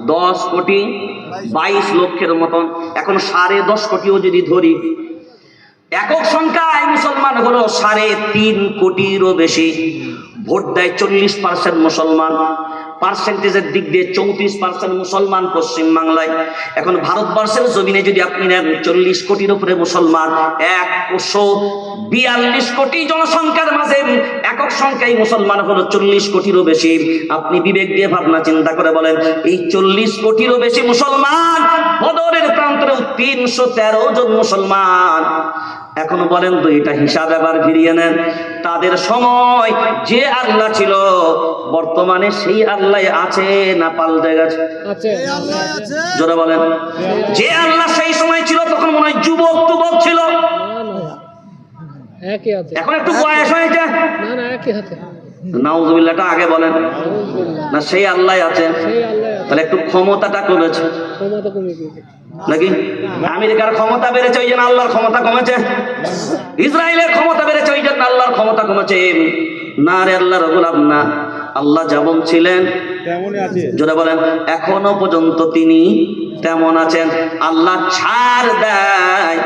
10,22,00,000 মতন। এখন 10.5 কোটিও যদি ধরি, একক সংখ্যায় মুসলমান হলো 3.5 কোটিরও বেশি। ভোট দেয় 40% মুসলমান, পার্সেন্টেজের দিক দিয়ে 34% মুসলমান পশ্চিম বাংলায়। এখন ভারতবর্ষের জমিনে যদি আপনি নেন 40 কোটির উপরে মুসলমান, 142 কোটি জনসংখ্যার মাঝে একক সংখ্যায় মুসলমান হলো 40 কোটিরও বেশি। আপনি বিবেক দিয়ে ভাবনা চিন্তা করে বলেন, এই 40 কোটিরও বেশি মুসলমান, বদরের প্রান্তরে 313 জন মুসলমান। এখন বলেন তো, এটা হিসাব এবার ফিরিয়ে নেন। তাদের সময় যে আল্লাহ ছিল, বর্তমানে সেই আল্লাহ আছে না পাল্টে গেছে? জোরে বলেন। যে আল্লাহ সেই সময় ছিল তখন মনে হয় যুবক ছিল, এখন একটু বয়স হয়েছে। নাউজুবিল্লাহটা আগে বলেন না, সেই আল্লাহ আছে, তাহলে একটু ক্ষমতাটা কমেছে নাকি? আমেরিকার ক্ষমতা বেড়েছে ওই জন্য আল্লাহর ক্ষমতা কমেছে? ইসরায়েলের ক্ষমতা বেড়েছে ওই জন্য আল্লাহর ক্ষমতা কমেছে? না রে, আল্লাহর গোলাম না, আল্লাহ যেমন ছিলেন জোরে বলেন, এখনো পর্যন্ত তিনি তেমন আছেন। আল্লাহ ছাড় দেয়,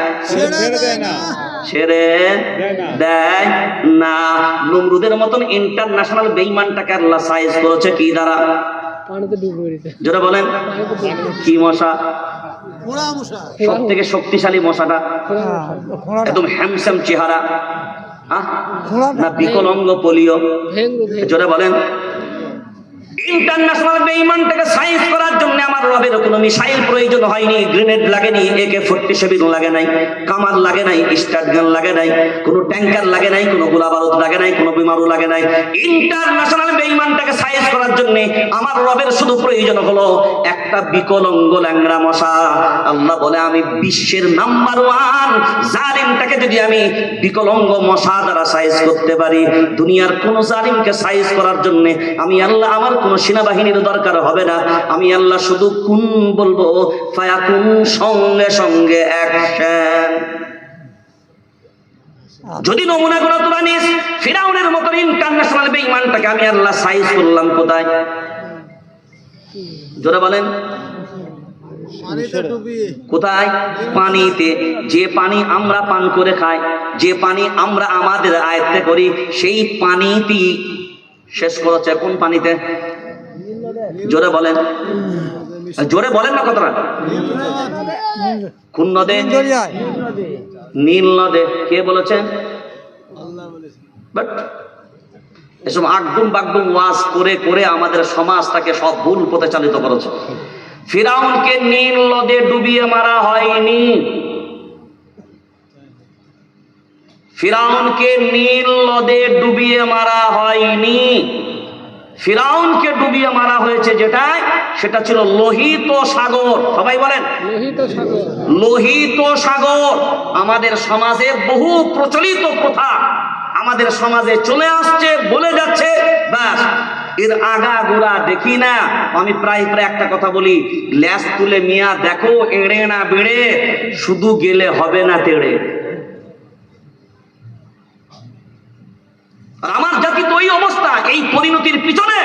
ছেড়ে দেয় না। নমরুদের মতন ইন্টারন্যাশনাল বেঈমানটাকে আল্লাহ সাইজ করেছে কি দ্বারা? জোরে বলেন, কি মশা? সব থেকে শক্তিশালী মশাটা, একদম হ্যামস্যাম চেহারা, না বিকলাঙ্গ পোলিও? জোরে বলেন। ইন্টারন্যাশনাল বেঈমানটাকে সাইজ করার জন্য আমার রবের কোনো মিসাইল প্রয়োজন হয়নি, গ্রেনেড লাগেনি, AK-47 লাগে নাই, কামান লাগে নাই, স্টার্ট গান লাগে নাই, কোনো ট্যাঙ্কার লাগে নাই, কোনো গোলা বারুদ লাগে নাই, কোনো বিমানও লাগে নাই। ইন্টারন্যাশনাল বেঈমানটাকে সাইজ করার জন্য আমার রবের শুধু প্রয়োজন হলো একটা বিকলাঙ্গ ল্যাংড়া মশা। আল্লাহ বলে, আমি বিশ্বের নাম্বার 1 জালিমটাকে যদি আমি বিকলাঙ্গ মশা দ্বারা সাইজ করতে পারি, দুনিয়ার কোন জালিমকে সাইজ করার জন্য আমি আল্লাহ আমার কোন সেনাবাহিনীর দরকার হবে না। আমি আল্লাহ শুধু কুন বলবো, ফায়াকুন, সঙ্গে সঙ্গে অ্যাকশন। যদি নমুনাগুলো তোরা নিস, ফিরাউনের মতো ইন্টারন্যাশনাল বেঈমানটাকে আমি আল্লাহ সাইজ করলাম কোথায়? জোরে বলেন, কোথায়? পানিতে। যে পানি আমরা পান করে খাই, যে পানি আমরা আমাদের আয়ত্তে করি, সেই পানিতেই শেষ করেছে। কোন পানিতে? জোরে বলেন, জোরে বলেন না কথাটা। কোন নদে? নীল নদে। কে বলেছেন? বাট এসব আগডুম বাগডুম ওয়াজ করে করে আমাদের সমাজটাকে সব ভুল পথে চালিত করেছে। ফিরাউনকে নীল নদে ডুবিয়ে মারা হয়নি, ফিরাউনকে নীল নদে ডুবিয়ে মারা হয়নি। ফিরাউনকে ডুবিয়ে মারা হয়েছে যেটাই, সেটা ছিল লোহিত সাগর। সবাই বলেন লোহিত সাগর। আমাদের সমাজে বহু প্রচলিত প্রথা আমাদের সমাজে চলে আসছে, বলে যাচ্ছে, ব্যাস এর আগা গোড়া দেখি না। আমি প্রায় একটা কথা বলি, ল্যাস তুলে মিয়া দেখো, এড়ে না বেড়ে, শুধু গেলে হবে না তেড়ে। আর আমার জাতি তো এই অবস্থা, এই পরিণতির পিছনে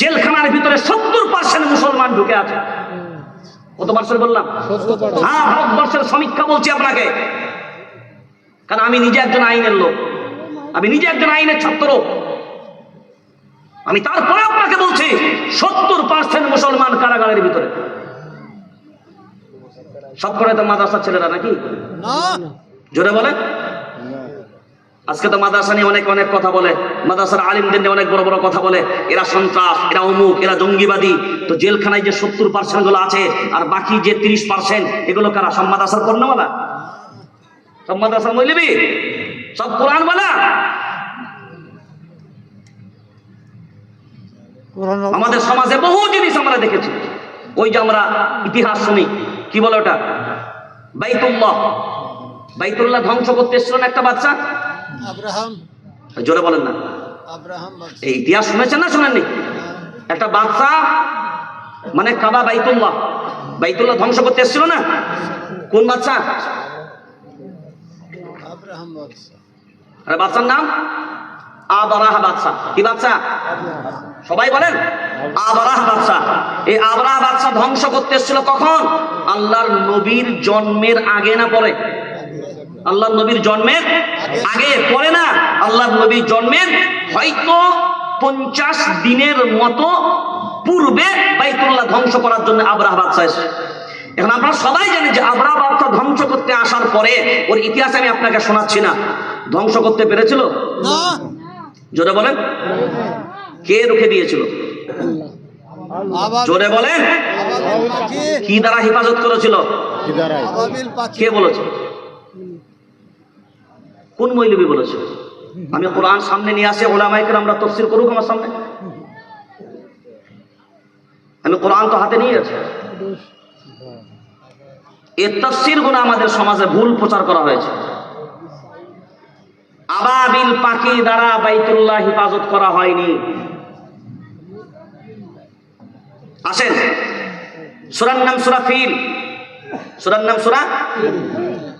জেলখানার ভিতরে 70% মুসলমান ঢুকে আছে। কত পার্সেন্ট বললাম? হ্যাঁ, ভারতবর্ষের সমীক্ষা বলছি আপনাকে, কারণ আমি নিজে একজন আইনের লোক, আমি নিজে একজন আইনের ছাত্র। আমি তারপরে আপনাকে বলছি 70% মুসলমান কারাগারের ভিতরে। সব করে তো মাদ্রাসার ছেলেরা নাকি? জোরে বলেন। আজকে তো মাদ্রাসা নিয়ে অনেক অনেক কথা বলে, মাদ্রাসার আলিমদের নিয়ে অনেক বড় বড় কথা বলে, এরা সন্ত্রাস, এরা অমুক, এরা জঙ্গিবাদী। তো জেলখানায় যে 70% গুলো আছে, আর বাকি যে 30% এগুলো কারা? সব মাদ্রাসার কর্ণওয়ালা, সব মাদ্রাসার মৌলবি, সব কোরআন বলা। আমাদের সমাজে বহু জিনিস আমরা দেখেছি। ওই যে আমরা ইতিহাস শুনি, কি বলে ওটা, বাইতুল্লাহ, বাইতুল্লাহ ধ্বংস করতে এসেছিল না একটা বাচ্চা, আব্রাহাম। জোরে বলেন না, আব্রাহাম। এই ইতিহাস শুনেছেন না শুনেননি? একটা বাচ্চা মানে কাবা, বাইতুল্লাহ, বাইতুল্লাহ ধ্বংস করতে এসেছিল না? কোন বাচ্চা? আব্রাহাম বাচ্চা। আরে বাচ্চার নাম আবরাহ বাদশা। কি বাদশা? সবাই বলেন আবরাহ বাদশা। এই আবরাহ বাদশা ধ্বংস করতে এসেছিল কখন? আল্লাহর নবীর জন্মের আগে না পরে? আল্লাহর নবীর জন্মের আগে, পরে না। আল্লাহর নবীর জন্মের হয়তো 50 দিনের মতো পূর্বে বাইতুল্লাহ ধ্বংস করার জন্য আবরাহ বাদশা এসেছে। এখন আপনারা সবাই জানেন যে আবরাহ বাদশা ধ্বংস করতে আসার পরে ওর ইতিহাস আমি আপনাকে শোনাচ্ছি না। ধ্বংস করতে পেরেছিল? জোরে বলেন। কে রুখে দিয়েছিল? জোরে বলেন। কি দ্বারা হেফাজত করেছিল? কে বলেছে? কোন মৌলবী বলেছে? আমি কোরআন সামনে নিয়ে আসে ওলামায়ে কেরামরা তাফসীর করুক আমার সামনে। আমি কোরআন তো হাতে নিয়ে আছি। এই তাফসীর গুলো আমাদের সমাজে ভুল প্রচার করা হয়েছে। আবাবিল পাখি দ্বারা বাইতুল্লাহ হেফাজত করা হয়নি। আসেন, সূরার নাম সূরা ফিল। সূরার নাম সূরা।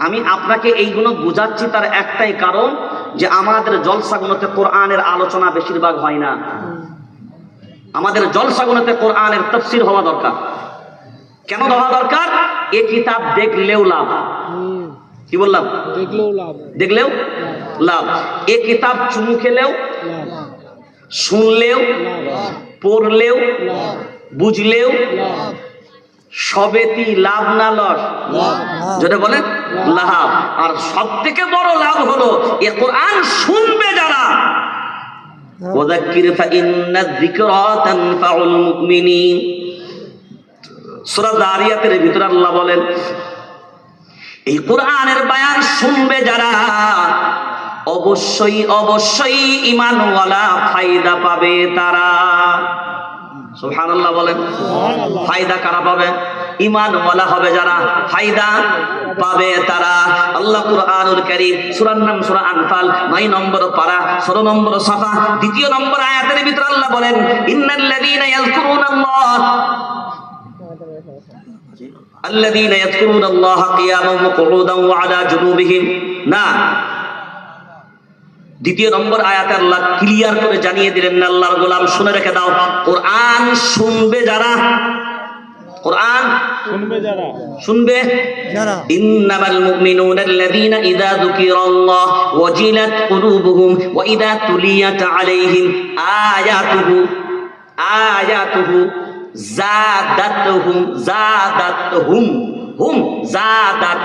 আমি আপনাকে এইগুলো বোঝাচ্ছি তার একটাই কারণ, যে আমাদের জলসাগুলোতে কোরআনের আলোচনা বেশিরভাগ হয় না। আমাদের জলসাগুলোতে কোরআনের তাফসীর হওয়া দরকার। কেন হওয়া দরকার? এই কিতাব দেখলেও লাভ। কি বললাম? দেখলেও লাভ। এই কিতাব চুমু খেলেও, শুনলেও, পড়লেও, বুঝলেও সবেতি লাভ না লস? যেটা বলেন লাভ। আর সব থেকে বড় লাভ হলো এ কোরআন শুনবে যারা, ওয়াযাক্কির ফাইন্নায যিকরা তানফাউল মুমিনিন। সূরা যারিয়াতের ভিতরে আল্লাহ বলেন এই কোরআনের বয়ান শুনবে যারা অবশ্যই অবশ্যই ঈমানওয়ালা ফায়দা পাবে তারা। সুবহানাল্লাহ বলেন। ফায়দা কারা পাবে? ঈমানওয়ালা হবে যারা, ফায়দা পাবে তারা। আল্লাহ কুরআনুল কারীম সূরার নাম সূরা আনফাল 9 নম্বর পারা 16 নম্বর সাফা 2 নম্বর আয়াতের ভিতরে আল্লাহ বলেন ইন্নাল্লাযীনা ইয়াযকুরুনাল্লাহ الذين يذكرون الله قياما وقعودا وعلى جنوبهم। না, 2 নম্বর আয়াতে আল্লাহ ক্লিয়ার করে জানিয়ে দিলেন, আল্লাহর গোলাম শুনে রেখে দাও, কোরআন শুনবে যারা, কোরআন শুনবে যারা, ইন্নামাল মুমিনুনা আল্লাযীনা ইযা যুকিরাল্লাহ ওয়াজিলাত কুলুবুহুম ওয়া ইযা তুলিয়াত আলাইহিম আয়াতুহু জাদাতহুম জাদাত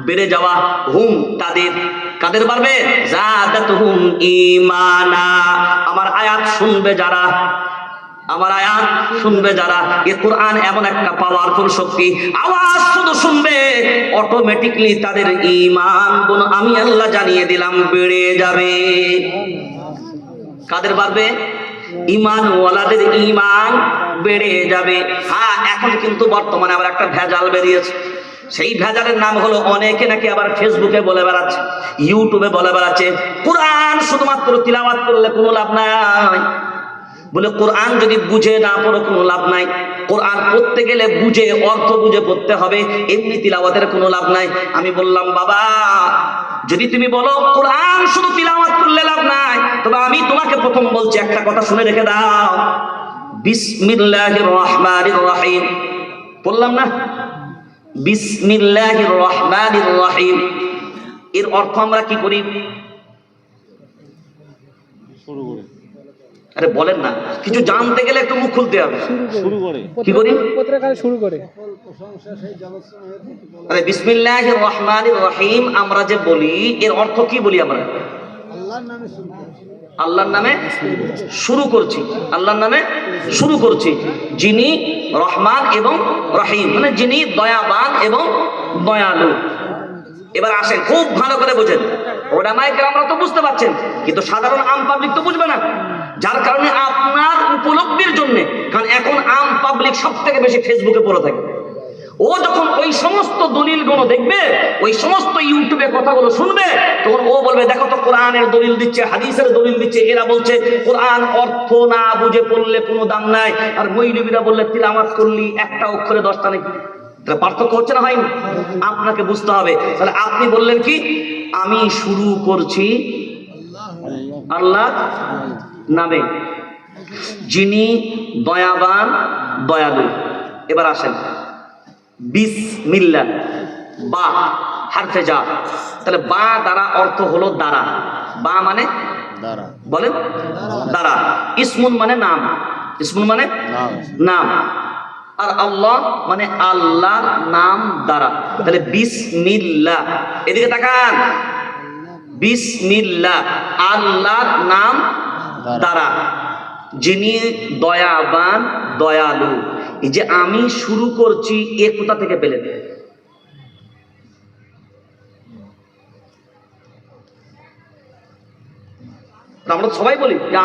বেড়ে যাওয়া, হুম তাদের, কাদের বাড়বে? জাদাতহুম ঈমানা। আমার আয়াত শুনবে যারা, আমার আয়াত শুনবে যারা। এই কোরআন এমন একটা পাওয়ারফুল শক্তি, আওয়াজ শুধু শুনবে অটোমেটিকলি তাদের ঈমান গুণ আমি আল্লাহ জানিয়ে দিলাম বেড়ে যাবে। কাদের বাড়বে? ঈমানওয়ালাদের ঈমান বেড়ে যাবে। হ্যাঁ, এখন কিন্তু বর্তমানে আবার একটা ভেজাল বেরিয়েছে। সেই ভেজালের নাম হলো অনেকে নাকি আবার ফেসবুকে বলে বেড়াচ্ছে, ইউটিউবে বলে বেড়াচ্ছে কোরআন শুধুমাত্র তিলাওয়াত করলে কোনো লাভ নাই। বলে কোরআন যদি বুঝে না পড়ো কোনো লাভ নাই। কোরআন পড়তে গেলে বুঝে, অর্থ বুঝে পড়তে হবে, এমনি তিলাওয়াতের কোনো লাভ নাই। আমি বললাম বাবা, যদি তুমি বলো কোরআন শুধু তিলাওয়াত করলে লাভ নাই, তবে আমি তোমাকে প্রথম বলছি একটা কথা শুনে রেখে দাও, বিসমিল্লাহির রহমানির রহিম। বললাম না বিসমিল্লাহির রহমানির রহিম, এর অর্থ আমরা কি করি? আরে বলেন না, কিছু জানতে গেলে একটু মুখ খুলতে হবে। কি করি? শুরু করে আরে বিসমিল্লাহির রহমানির রহিম আমরা যে বলি, এর অর্থ কি বলি আমরা? আল্লাহর নামে শুরু করছি, আল্লাহর নামে শুরু করছি, যিনি রহমান এবং রহিম, মানে যিনি দয়াবান এবং দয়ালু। এবার আসেন, খুব ভালো করে বুঝেন। ওলামায়ে কেরামরা তো বুঝতে পারছেন, কিন্তু সাধারণ আম পাবলিক তো বুঝবে না। যার কারণে আপনার উপলব্ধির জন্য, কারণ এখন আম পাবলিক সব থেকে বেশি ফেসবুকে পড়ে থাকে, ও যখন ওই সমস্ত দলিলগুলো দেখবে, ওই সমস্ত ইউটিউবে কথাগুলো শুনবে, তখন ও বলবে দেখো তো কোরআনের দলিল দিচ্ছে, হাদিসের দলিল দিচ্ছে, এরা বলছে কোরআন অর্থ না বুঝে পড়লে কোনো দাম নাই, আর মৌলবীরা বললে তিলাওয়াত করলি একটা অক্ষরে 10টা নাকি। পার্থক্য হচ্ছে না, হয়নি? আপনাকে বুঝতে হবে। তাহলে আপনি বললেন কি, আমি শুরু করছি আল্লাহ নামে, যিনি দয়াবান দয়ালু। এবার আসেন বিসমিল্লাহ, বা হারফে জার, তাহলে বা দ্বারা অর্থ হলো দ্বারা। বা মানে বলেন দ্বারা। ইসমুন মানে নাম, ইসমুন মানে নাম, আর আল্লাহ মানে আল্লাহর নাম দ্বারা। তাহলে বিসমিল্লাহ, এদিকে তাকান, বিসমিল্লাহ আল্লাহর নাম দ্বারা, যিনি দয়াবান দয়ালু। এই যে আমি শুরু করছি, এ কোথা থেকে পেলেন? আমরা সবাই বলি যে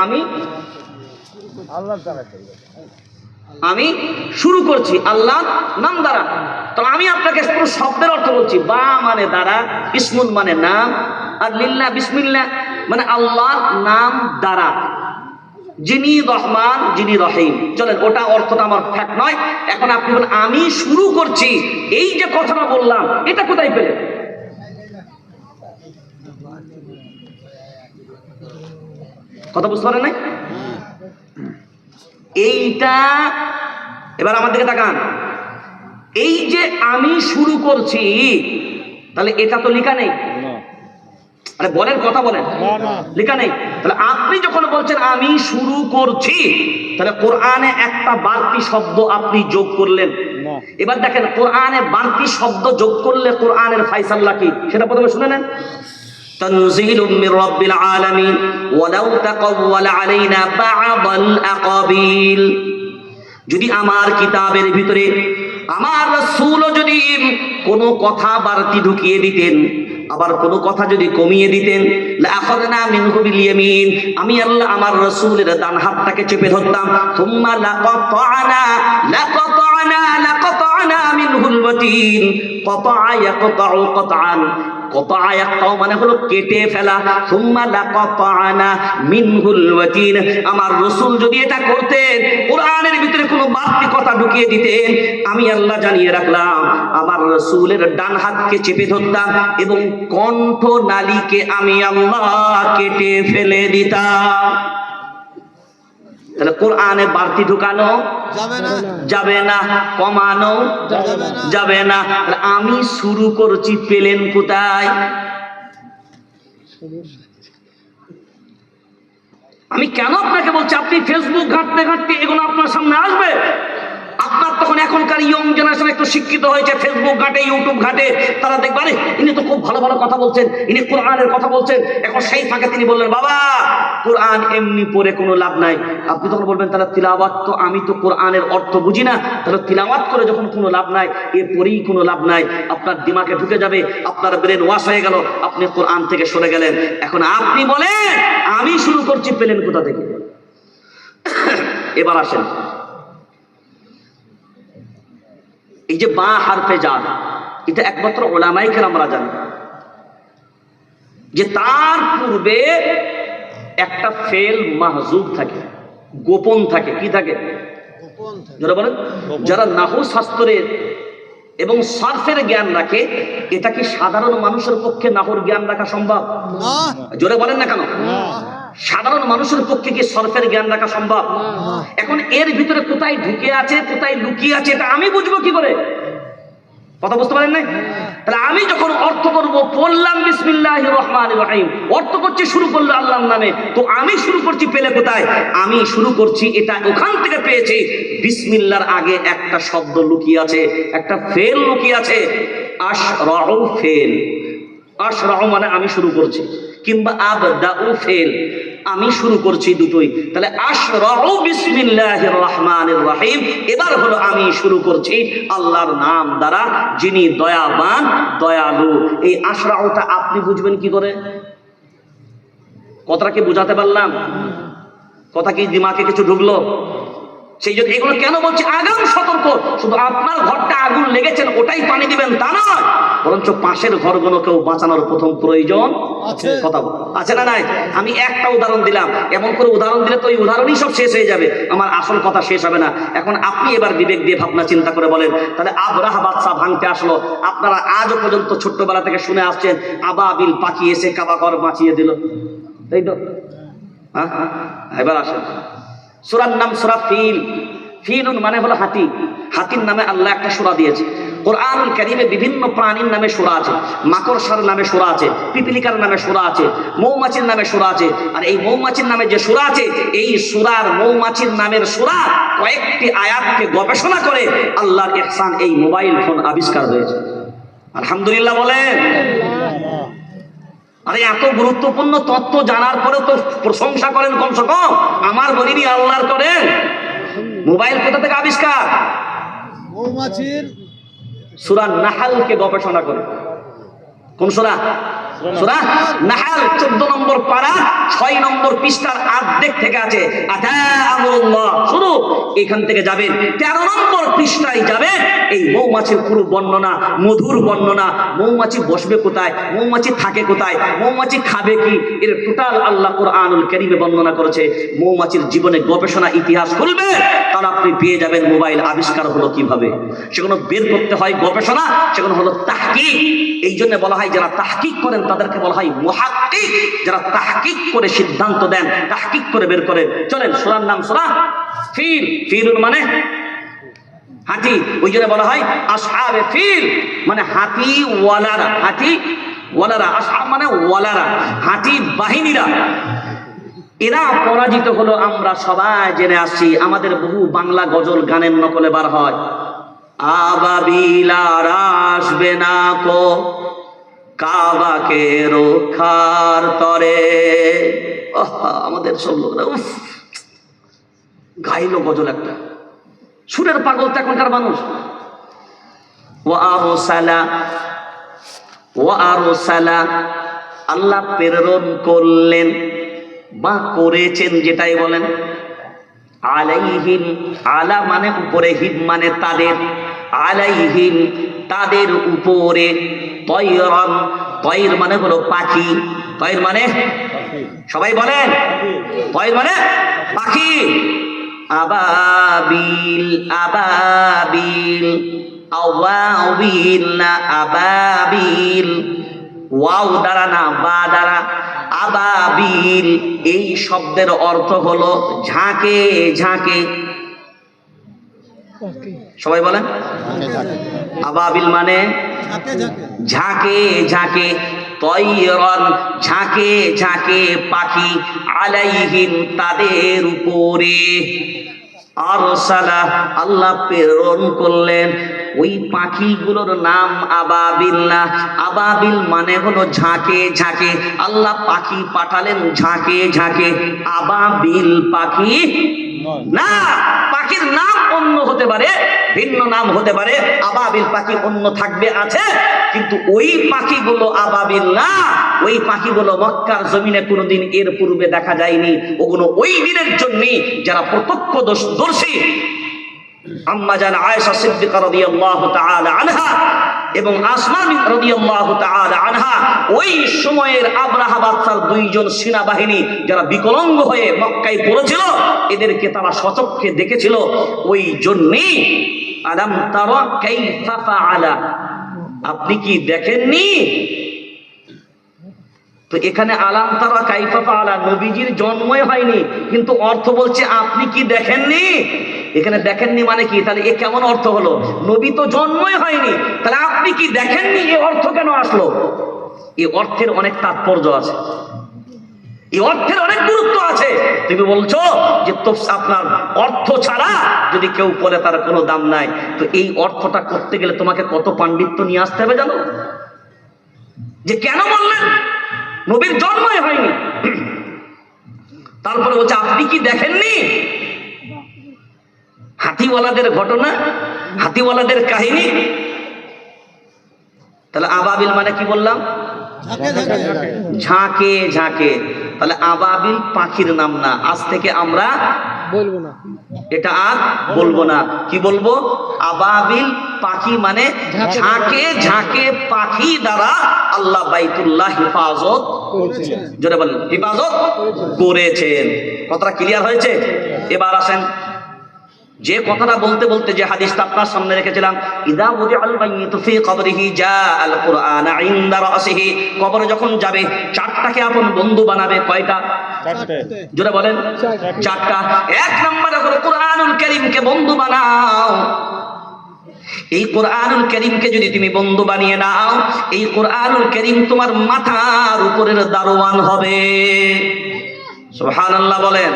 আমি শুরু করছি আল্লাহর নাম দ্বারা। তো আমি আপনাকে পুরো শব্দের অর্থ বলছি। বা মানে দ্বারা, ইসমুন মানে নাম, আর লিল্লাহ বিসমিল্লাহ মানে আল্লাহর নাম দ্বারা, যিনি রহমান যিনি রহিম। চলেন, ওটা অর্থটা আমার ফ্যাক্ট নয়। এখন আপনি বলেন আমি শুরু করছি, এই যে কথাটা বললাম এটা কোথায় পেলেন? কথা বুঝতে পারেন নাই? এইটা এবার আমার দিকে তাকান, এই যে আমি শুরু করছি, তাহলে এটা তো লেখা নেই। আরে বলেন, কথা বলেন, লেখা নেই। তাহলে আপনি যখন বলছেন আমি শুরু করছি, তাহলে কোরআনে একটা বাড়তি শব্দ আপনি যোগ করলেন। এবার দেখেন, কোরআনে বাড়তি শব্দ যোগ করলে কোরআনের ফায়সালা কি সেটা প্রথমে শুনে নেন। তানজিলুম মির রাব্বিল আলামিন ওয়ালাউ তাকাওয়ালা আলাইনা বা'দাল আকাবিল। যদি আমার কিতাবের ভিতরে আমার রাসূলও যদি কোনো কথা বাড়তি ঢুকিয়ে দিতেন, আবার কোনো কথা যদি কমিয়ে দিতেন, লাআখাযনা মিনহু বিল ইয়ামিন, আমি আল্লাহ আমার রাসূলের ডান হাতটাকে চেপে ধরতাম। সুম্মা লাকাতা'না মিনহুল ওয়াতিন। কাতা'a ইয়াকতা'ু কাতআন, কাতা'a ইয়াকতা'ু মানে হলো কেটে ফেলা। সুম্মা লাকাতা'না মিনহুল ওয়াতিন, আমার রাসূল যদি এটা করতেন, কোরআনের ভিতরে কোনো বাড়তি কথা ঢুকিয়ে দিতেন, আমি আল্লাহ জানিয়ে রাখলাম আমার রাসূলের ডান হাতকে চেপে ধরতাম এবং কণ্ঠ নালীকে আমি আল্লাহ কেটে ফেলে দিতাম। তাহলে কোরআনে বাড়তি ঢুকানো যাবে না, কমানো যাবে না। আমি শুরু করছি পেলেন কোথায়? আমি কেন আপনাকে বলছি, আপনি ফেসবুক ঘাঁটতে ঘাঁটতে এগুলো আপনার সামনে আসবে। আপনার তখন এখনকার ইয়ং জেনারেশন একটু শিক্ষিত হয়েছে, ফেসবুক ঘাটে, ইউটিউব ঘাটে, তারা দেখবে আরে ইনি তো খুব ভালো ভালো কথা বলছেন, ইনি কোরআনের কথা বলছেন। এখন সেই ফাঁকে তিনি বললেন, বাবা কোরআন এমনি পড়ে কোনো লাভ নাই। আপনি তখন বলবেন, তাহলে তিলাওয়াত তো, আমি তো কোরআনের অর্থ বুঝি না, তাহলে তিলাওয়াত করে যখন কোনো লাভ নাই, এ পড়েই কোনো লাভ নাই। আপনার দিমাগে ঢুকে যাবে, আপনার ব্রেন ওয়াশ হয়ে গেল, আপনি কোরআন থেকে সরে গেলেন। এখন আপনি বলেন আমি শুরু করছি পেলেন কোথা থেকে? এবার আসেন, এই যে বা হারফে জার, এটা একমাত্র উলামায়ে কেরামরা জানে যে তার পূর্বে একটা ফেল মাহজুব থাকে, গোপন থাকে। কি থাকে? যারা বলেন, যারা নাহু শাস্ত্রের এবং সরফের জ্ঞান রাখে, এটা কি সাধারণ মানুষের পক্ষে নাহুর জ্ঞান রাখা সম্ভব? জোরে বলেন না কেন? সাধারণ মানুষের পক্ষে কি সরফের জ্ঞান রাখা সম্ভব? এখন এর ভিতরে কোথায় ঢুকে আছে, কোথায় লুকিয়ে আছে, এটা আমি বুঝবো কি করে? কথা বুঝতে পারেন না? তাহলে আমি যখন অর্থ করব, বললাম বিসমিল্লাহির রহমানির রহিম, অর্থ করছি শুরু করলো আল্লাহর নামে, তো আমি শুরু করছি পেলে কোথায়? আমি শুরু করছি এটা ওখান থেকে পেয়েছি, বিসমিল্লাহর আগে একটা শব্দ লুকিয়ে আছে, একটা ফেল লুকিয়ে আছে। আশরাউ ফেল, আশরাউ মানে আমি শুরু করছি, কিংবা আবদাউ ফেল, আমি শুরু করছি, দুটোই। তাহলে আশরাউ বিসমিল্লাহির রহমানির রহিম, এবার হলো আমি শুরু করছি আল্লাহর নাম দ্বারা, যিনি দয়াবান দয়ালু। এই আশরাউটা আপনি বুঝবেন কি করে? কথাটা কি বুঝাতে পারলাম? কথা কি দিমাগে কিছু ঢুকলো? সেই জন্য এগুলো কেন বলছি, আগাম সতর্ক। শুধু আপনার ঘরটা আগুন লেগেছেন ওটাই পানি দিবেন তা নয়, বরঞ্চ পাশের ঘরগুলোকেও বাঁচানোর প্রথম প্রয়োজন কথা আছে না নাই? আমি একটা উদাহরণ দিলাম, এমন করে উদাহরণ দিলে তো ওই উদাহরণই সব শেষ হয়ে যাবে, আমার আসল কথা শেষ হবে না। এখন আপনি এবার বিবেক দিয়ে ভাবনা চিন্তা করে বলেন, তাহলে আবরাহা বাদশা ভাঙতে আসলো, আপনারা আজও পর্যন্ত ছোট্টবেলা থেকে শুনে আসছেন আবাবিল পাখি এসে কাবা ঘর বাঁচিয়ে দিল, তাই তো? হ্যাঁ, এবার আসেন, সূরার নাম সূরা ফিল। ফিলুন মানে হলো হাতি। হাতির নামে আল্লাহ একটা সূরা দিয়েছে। কোরআনুল কারীমে বিভিন্ন প্রাণীর নামে সূরা আছে। মাকড়সার নামে সূরা আছে, পিপিলিকার নামে সূরা আছে, মৌমাছির নামে সূরা আছে। আর এই মৌমাছির নামে যে সূরা আছে, এই সূরার মৌমাছির নামের সূরা কয়েকটি আয়াতকে গবেষণা করে আল্লাহর ইহসান এই মোবাইল ফোন আবিষ্কার হয়েছে। আলহামদুলিল্লাহ বলেন। আরে এত গুরুত্বপূর্ণ তথ্য জানার পরে তো প্রশংসা করেন কমসে কম। আমার বলিনি আল্লাহর করেন। মোবাইল কোথা থেকে আবিষ্কার? মৌমাছির সূরা নাহলকে গবেষণা করে। কোন সূরা? সূরা নাহল 14 নম্বর পারা 6 নম্বর পৃষ্ঠার অর্ধেক থেকে আছে আতা আমরুল্লাহ শুরু। এখান থেকে যাবেন 13 নম্বর পৃষ্ঠায় যাবেন, এই মৌমাছির পুরো বর্ণনা, মধুর বর্ণনা। মৌমাছি বসবে কোথায়, মৌমাছি থাকে কোথায়, মৌমাছি খাবে কি, এর টোটাল আল্লাহ কোরআনুল কারীমে বর্ণনা করেছে। মৌমাছির জীবনে গবেষণা ইতিহাস খুলবে, তাহলে আপনি পেয়ে যাবেন মোবাইল আবিষ্কার হলো কিভাবে। সেগুলো বের করতে হয় গবেষণা, সেগুলো হলো তাহকিক। এই জন্য বলা হয় যারা তাহকিক করেন তাদেরকে বলা হয় মুহাক্কিক। যারা তাহকিক করে সিদ্ধান্ত দেন, তাহকিক করে বের করেন। চলেন, সূরার নাম সূরা ফিল। ফিলুন মানে হাতি। ওই জন্য বলা হয় আসহাবে ফিল, মানে হাতি ওয়ালারা। হাতি ওয়ালারা, আসহাব মানে ওয়ালারা, হাতি বাহিনীরা। এরা পরাজিত হলো আমরা সবাই জেনে আসছি। আমাদের বহু বাংলা গজল গানের নকলে বার হয়, আবাবিল আর আসবে না কো কাবাকে রক্ষার তরে। আমাদের সব লোকরা উফ গাইলো গজল একটা। সুরের পাগল তো এখনকার মানুষ। ওয়া আরসালা আল্লাহ প্রেরণ করলেন বা করেছেন, যেটাই বলেন। আলাইহিম, আলা মানে উপরে, হিম মানে তাদের। আলাইহিম তাদের উপরে, তয়রান, তয়র মানে হলো পাখি। তয়র মানে সবাই বলেন, তয়র মানে পাখি। আবাবিল, আবাবিল, আওয়াবিল না আবাবিল, ওয়াও দ্বারা না বা দ্বারা। আবাবিল এই শব্দের অর্থ হলো ঝাঁকে ঝাঁকে। সবাই বলেন, আবাবিল মানে ঝাঁকে ঝাঁকে। তয়রান ঝাঁকে ঝাঁকে পাখি। আলাইহিম তাদের উপরে। আরসালা আল্লাহ প্রেরণ করলেন। ওই পাখিগুলোর নাম আবাবিল না। আবাবিল মানে হলো ঝাঁকে ঝাঁকে। আল্লাহ পাখি পাঠালেন ঝাঁকে ঝাঁকে। আবাবিল পাখি না, পাখির নাম অন্য হতে পারে, ভিন্ন নাম হতে পারে। আবাবিল পাখি অন্য থাকবে, আছে, কিন্তু ওই পাখিগুলো আবাবিল না। ওই পাখিগুলো মক্কার জমিনে কোনোদিন এর পূর্বে দেখা যায়নি। ওগুলো ওই দিনের জন্য যারা প্রত্যক্ষদর্শী আম্মা জান আয়েশা সিদ্দিকা রাদিয়াল্লাহু তাআলা আনহা এবং আসমা রাদিয়াল্লাহু তাআলা আনহা, ওই সময়ের আব্রাহা বাদশার দুইজন সেনাবাহিনী যারা বিকলাঙ্গ হয়ে মক্কায় পড়েছিল, এদেরকে তারা সচক্ষে দেখেছিল। ওই জন্যই আলাম তারা কাইফা ফাআলা, আপনি কি দেখেননি? তো এখানে আলাম তারা কাইফা ফাআলা, নবীজির জন্মই হয়নি, কিন্তু অর্থ বলছে আপনি কি দেখেননি। এখানে দেখেননি মানে কি? তাহলে এ কেমন অর্থ হলো? নবী তো জন্মই হয়নি, তাহলে আপনি কি দেখেননি, এ অর্থ কেন আসলো? এই অর্থের অনেক তাৎপর্য আছে, এই অর্থের অনেক গুরুত্ব আছে। তুমি বলছো যে তো আপনার অর্থ ছাড়া যদি কেউ বলে তার কোনো দাম নাই, তো এই অর্থটা করতে গেলে তোমাকে কত পাণ্ডিত্য নিয়ে আসতে হবে জানো? যে কেন বললেন নবীর জন্মই হয়নি, তারপরে বলছে আপনি কি দেখেননি। হাতিওয়ালাদের ঘটনা, হাতিওয়ালাদের কাহিনী। তাহলে আবাবিল মানে কি বললাম? ঝাঁকে ঝাঁকে। তাহলে আবাবিল পাখির নাম না, আজ থেকে আমরা বলবো না, এটা আর বলবো না। কি বলবো? আবাবিল পাখি মানে ঝাঁকে ঝাঁকে পাখি দ্বারা আল্লাহ বাইতুল্লাহ হিফাজত করেছেন। জোরে বলেন, হিফাজত করেছেন। কথাটা ক্লিয়ার হয়েছে? এবার আসেন, যে কথাটা বলতে বলতে যে হাদিসটা আপনার সামনে রেখেছিলাম, ইদা উদিআল মাইয়িতু ফি কবরিহি জাআল কুরআন ইনদা রাসিহি, কবরে যখন যাবে চারটাকে আপন বন্ধু বানাবে। কয়টা? জোরে বলেন চারটা। এক নম্বরে হলো কোরআনুল কারীমকে বন্ধু বানাও। এই কোরআনুল কারীমকে যদি তুমি বন্ধু বানিয়ে নাও, এই কোরআনুল কারীম তোমার মাথার উপরের দারোয়ান হবে। সুবহানাল্লাহ বলেন।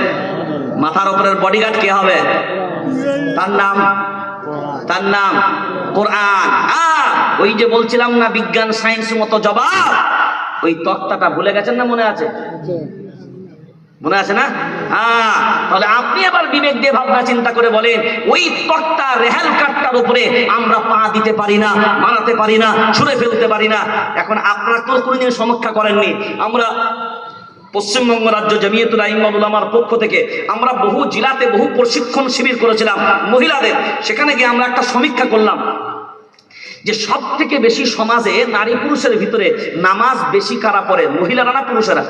মাথার উপরের বডিগার্ড কে হবে? তার নাম কোরআন। ওই যে বলছিলাম না বিজ্ঞান সায়েন্স মতো জবাব, ওই তক্তাটা ভুলে গেছেন না? মনে আছে? মনে আছে না? তাহলে আপনি এবার বিবেক দিয়ে ভাবনা চিন্তা করে বলেন, ওই তক্তা রেহাল কাঠটার উপরে আমরা পা দিতে পারি না, মানাতে পারি না, ছুঁড়ে ফেলতে পারি না। এখন আপনারা তো কোনোদিন সমীক্ষা করেননি। আমরা পশ্চিমবঙ্গ রাজ্য জমিয়তুল আইম্মাতুল উলামার পক্ষ থেকে আমরা বহু জেলাতে বহু প্রশিক্ষণ শিবির করেছিলাম মহিলাদের। সেখানে গিয়ে আমরা একটা সমীক্ষা করলাম যে সব থেকে বেশি সমাজে নারী পুরুষের ভিতরে নামাজ বেশি কারা পড়ে, মহিলারা না পুরুষেরা?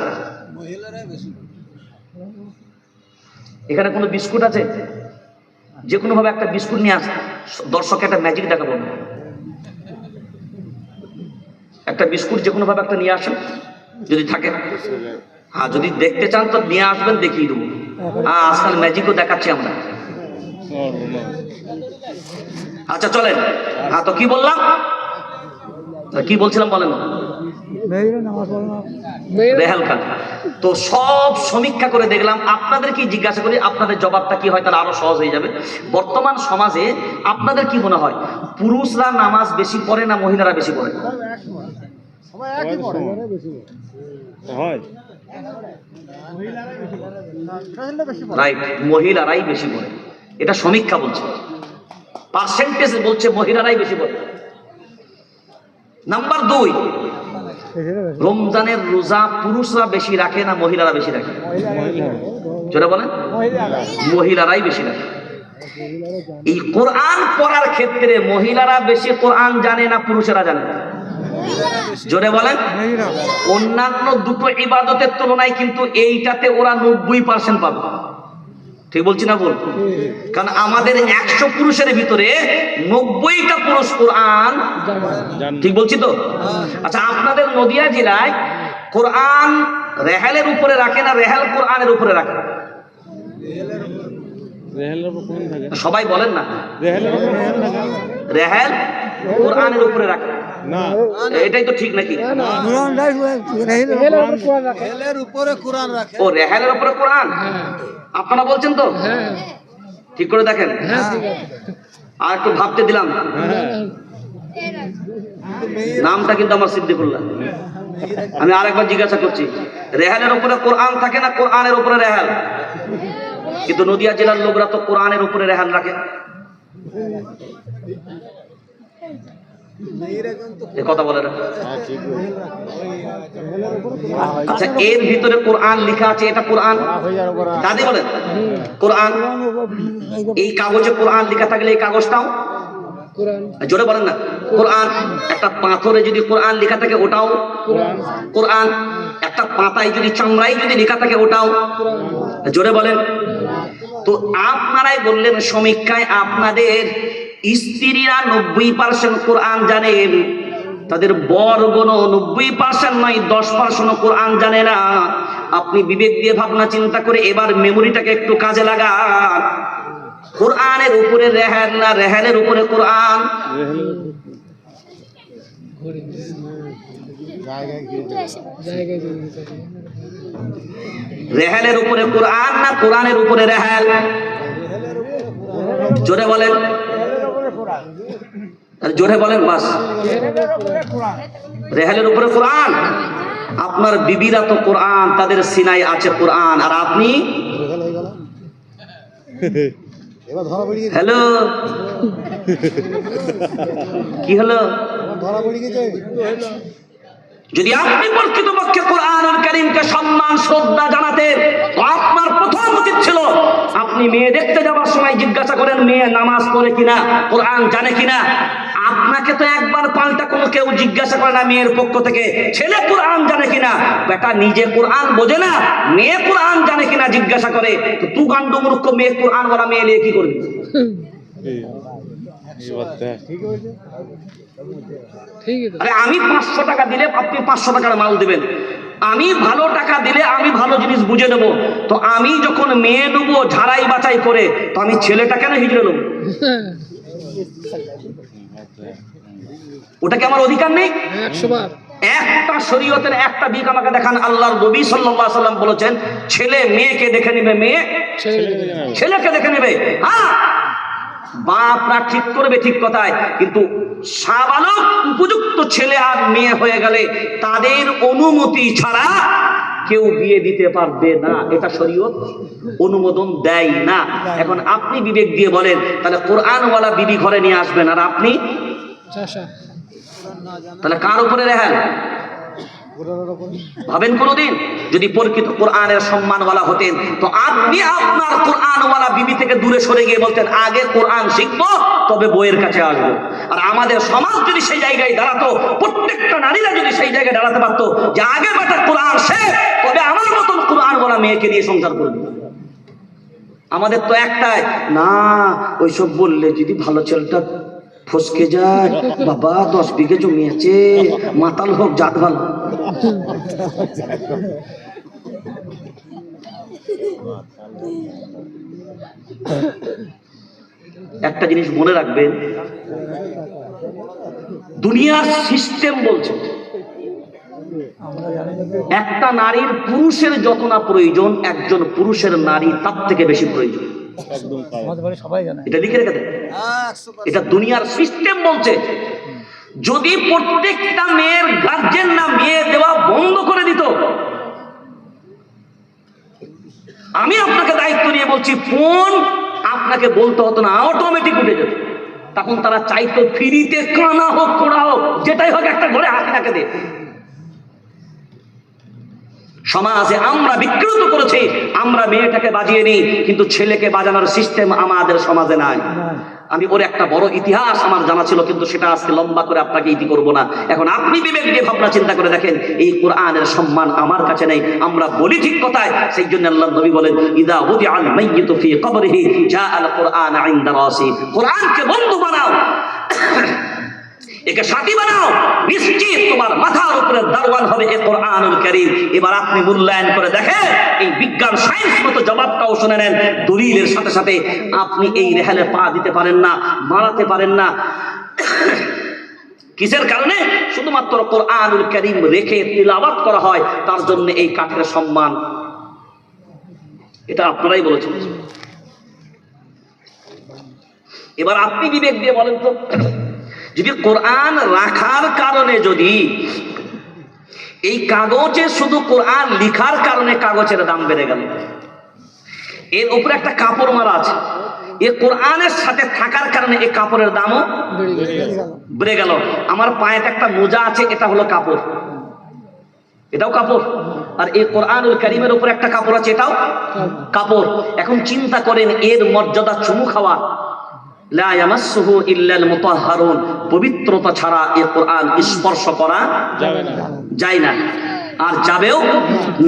মহিলারাই বেশি। এখানে কোনো বিস্কুট আছে? যে কোনো ভাবে একটা বিস্কুট নিয়ে আস, দর্শককে একটা ম্যাজিক দেখাবো। একটা বিস্কুট যে কোনো ভাবে একটা নিয়ে আসেন যদি থাকে। যদি দেখতে চান তো নিয়ে আসবেন, দেখিয়ে দেবো। আজকাল ম্যাজিকও দেখাচ্ছি আমরা। আচ্ছা চলেন। তো কি বললাম, কি বলছিলাম বলেন? রেহাল খান। তো সব সমীক্ষা করে দেখলাম, আপনাদের কি জিজ্ঞাসা করি, আপনাদের জবাবটা কি হয়, তাহলে আরো সহজ হয়ে যাবে। বর্তমান সমাজে আপনাদের কি মনে হয়, পুরুষরা নামাজ বেশি পড়ে না মহিলারা বেশি পড়ে? রাইট, মহিলারাই বেশি পড়ে। এটা সমীক্ষা বলছে, পার্সেন্টেজ বলছে মহিলারাই বেশি পড়ে। নাম্বার 2, রমজানের রোজা পুরুষরা বেশি রাখে না মহিলারা বেশি রাখে? যেটা বলেন মহিলারাই বেশি রাখে। এই কোরআন পড়ার ক্ষেত্রে মহিলারা বেশি কোরআন জানে না পুরুষেরা জানে? জোরে বলেন। অন্যান্য দুটো ইবাদতের তুলনায় কিন্তু এইটাতে ওরা 90% পাবে। ঠিক বলছি না বল? কারণ আমাদের 100 পুরুষের ভিতরে 90টা পুরুষ কোরআন, ঠিক বলছি তো? আচ্ছা, আপনাদের নদিয়া জেলায় কোরআন রেহালের উপরে রাখে না রেহাল কোরআনের উপরে রাখে? সবাই বলেন না। রেহাল কোরআনের উপরে রাখে না, এটাই তো ঠিক নাকি? রেহালের উপরে কোরআন রাখে। ও, রেহালের উপরে কোরআন আপনারা বলছেন তো? ঠিক করে দেখেন। আর একটু ভাবতে দিলাম। নামটা কিন্তু আমার সিদ্দিকুল্লাহ। আমি আরেকবার জিজ্ঞাসা করছি, রেহালের উপরে কোরআন থাকে না কোরআনের উপরে রেহাল? কিন্তু নদিয়া জেলার লোকরা তো কোরআনের উপরে রেহাল রাখে। কথা বলে না। আচ্ছা, এর ভিতরে কোরআন লেখা আছে, এটা কোরআন? দাদি বলেন কোরআন। এই কাগজে কোরআন লেখা থাকলে এই কাগজটাও জোরে বলেন না কোরআন। একটা পাথরে যদি কোরআন লেখা থাকে ওটাও কোরআন। একটা পাতায় যদি চামড়ায় যদি লেখা থাকে ওটাও জোরে বলেন। তো আপনারাই বললেন সমীক্ষায় আপনাদের স্ত্রীরা 90% কোরআন জানেন, তাদের বরগুলো 90% নয় 10% কোরআন জানে না। আপনি বিবেক দিয়ে ভাবনা চিন্তা করে এবার মেমোরিটাকে একটু কাজে লাগান। কোরআনের উপরে রেহাল না রেহালের উপরে কোরআন? রেহালের উপরে কোরআন না কোরআনের উপরে রেহাল? জোরে বলেন, জোরে বলেন বাস। রেহালের উপরে কোরআন। আপনার বিবিরা তো কোরআন, তাদের সিনায় আছে কোরআন, আর আপনি? হ্যালো, কি হলো? যদি আপনি প্রকৃতপক্ষে কোরআনুল কারীমকে সম্মান শ্রদ্ধা জানাতেন, তো আপনার প্রথম উচিত ছিল আপনি মেয়ে দেখতে যাওয়ার সময় জিজ্ঞাসা করেন মেয়ে নামাজ পড়ে কিনা, কোরআন জানে কিনা। আপনাকে তো একবার পাল্টা কোনো কেউ জিজ্ঞাসা করে না মেয়ের পক্ষ থেকে ছেলে কোরআন জানে কিনা। বেটা নিজে কোরআন বোঝে না, মেয়ে কোরআন জানে কিনা জিজ্ঞাসা করে। তো তুই গান্ডু মূর্খ, মেয়ে কোরআন ওরা মেয়ে নিয়ে কি করবি? আরে আমি 500 টাকা দিলে আপনি 500 টাকার মাল দিবেন, আমি ভালো টাকা দিলে আমি ভালো জিনিস বুঝে নেবো, তো আমি যখন মেয়ে নেবো ঝাড়াই বাছাই করে, তো আমি ছেলেটা কেন হিজড়ে নেবো? ওটা কি আমার অধিকার নেই? 100 বার। একটা শরীয়তের একটা দিক আমাকে দেখান। আল্লাহর নবী সাল্লাল্লাহু আলাইহি সাল্লাম বলেছেন ছেলে মেয়েকে দেখে নেবে, মেয়ে ছেলেকে দেখে নেবে। হ্যাঁ, বাপরা ঠিক করবে, ঠিক কথায়, কিন্তু সাবালক উপযুক্ত ছেলে আর মেয়ে হয়ে গেলে তাদের অনুমতি ছাড়া কেউ বিয়ে দিতে পারবে না, এটা শরীয়ত অনুমোদন দেয় না। এখন আপনি বিবেক দিয়ে বলেন, তাহলে কোরআনওয়ালা বিবি ঘরে নিয়ে আসবেন আর আপনি তাহলে কার উপরে রেহান ভাবেন? কোনদিন যদি প্রকৃত কোরআনের সম্মানওয়ালা হতেন, তো আপনি আপনার কোরআনওয়ালা বিবি থেকে দূরে সরে গিয়ে বলতেন আগে কোরআন শিখবো তবে বইয়ের কাছে আসবো। আর আমাদের সমাজ যদি সেই জায়গায় দাঁড়াতো, প্রত্যেকটা নারীরা যদি সেই জায়গায় দাঁড়াতে পারতো যে আগে বেটা কোরআন শেখ, তবে আমার মতন কোরআনওয়ালা মেয়েকে দিয়ে সংসার করবে। আমাদের তো একটাই না, ওইসব বললে যদি ভালো ছেলেটা ফসকে যায়, বাবা 10 বিঘে জমি আছে, মাতাল হোক জাত ভালো। একটা জিনিস মনে রাখবেন, দুনিয়ার সিস্টেম বলছে একটা নারীর পুরুষের যত না প্রয়োজন, একজন পুরুষের নারী তার থেকে বেশি প্রয়োজন। এটা লিখে রেখে দেন, এটা দুনিয়ার সিস্টেম বলছে। যদি প্রত্যেকটা মেয়ের গার্জেন না মেয়ে দেওয়া বন্ধ করে দিত, আমি আপনাকে দায়িত্ব নিয়ে বলছি, ফোন আপনাকে বলতে হতো না, অটোমেটিক উঠে যেত। তখন তারা চাইতো ফ্রিতে কানা হোক কোড়া হোক যেটাই হোক একটা ঘরে হাসিনাকে দে। সমাজে আমরা বিকৃত করেছি, আমরা মেয়েটাকে বাজিয়ে নিই, কিন্তু ছেলেকে বাজানোর সিস্টেম আমাদের সমাজে নাই। আমি ওর একটা বড় ইতিহাস আমার জানা ছিল, কিন্তু সেটা আজকে লম্বা করে আপনাকে ইতি করব না। এখন আপনি বিবেক দিয়ে ভাবনা চিন্তা করে দেখেন, এই কোরআনের সম্মান আমার কাছে নেই। আমরা বলি ঠিক কথায়, সেই জন্য আল্লাহর নবী বলেন ইদা উদিআল মাইয়িতু ফি কবরিহি জাআল কুরআন ইনদা রাসি। কোরআনকে বন্ধু বানাও, একে সাথী বানাও, নিশ্চিত তোমার মাথার উপরে দারওয়ান হবে এই কোরআনুল কারীম। এবার আপনি মূল্যায়ন করে দেখেন, এই বিজ্ঞান সায়েন্স মতো জবাবটাও শুনে নেন। দলিলের সাথে সাথে আপনি এই রেহালে পা দিতে পারেন না, মারাতে পারেন না। কিসের কারণে? শুধুমাত্র কোরআনুল কারীম রেখে তিলাওয়াত করা হয়, তার জন্য এই কাঠের সম্মান। এটা আপনারাই বলেছেন। এবার আপনি বিবেক দিয়ে বলেন তো, যদি কোরআন রাখার কারণে, যদি এই কাগজে শুধু কোরআন লিখার কারণে কাগজের দাম বেড়ে গেল, এর উপরে একটা কাপড় মারা আছে, এ কোরআনের সাথে থাকার কারণে এই কাপড়ের দামও বেড়ে গেল। আমার পায়েতে একটা মোজা আছে, এটা হলো কাপড়, এটাও কাপড়। আর এই কোরআনুল কারীমের উপরে একটা কাপড় আছে, এটাও কাপড়। এখন চিন্তা করেন, এর মর্যাদা চুমু খাওয়া, লা ইয়ামাসসুহু ইল্লাল মুতাহহারুন, পবিত্রতা ছাড়া এই কোরআন স্পর্শ করা যায় না, আর যাবেও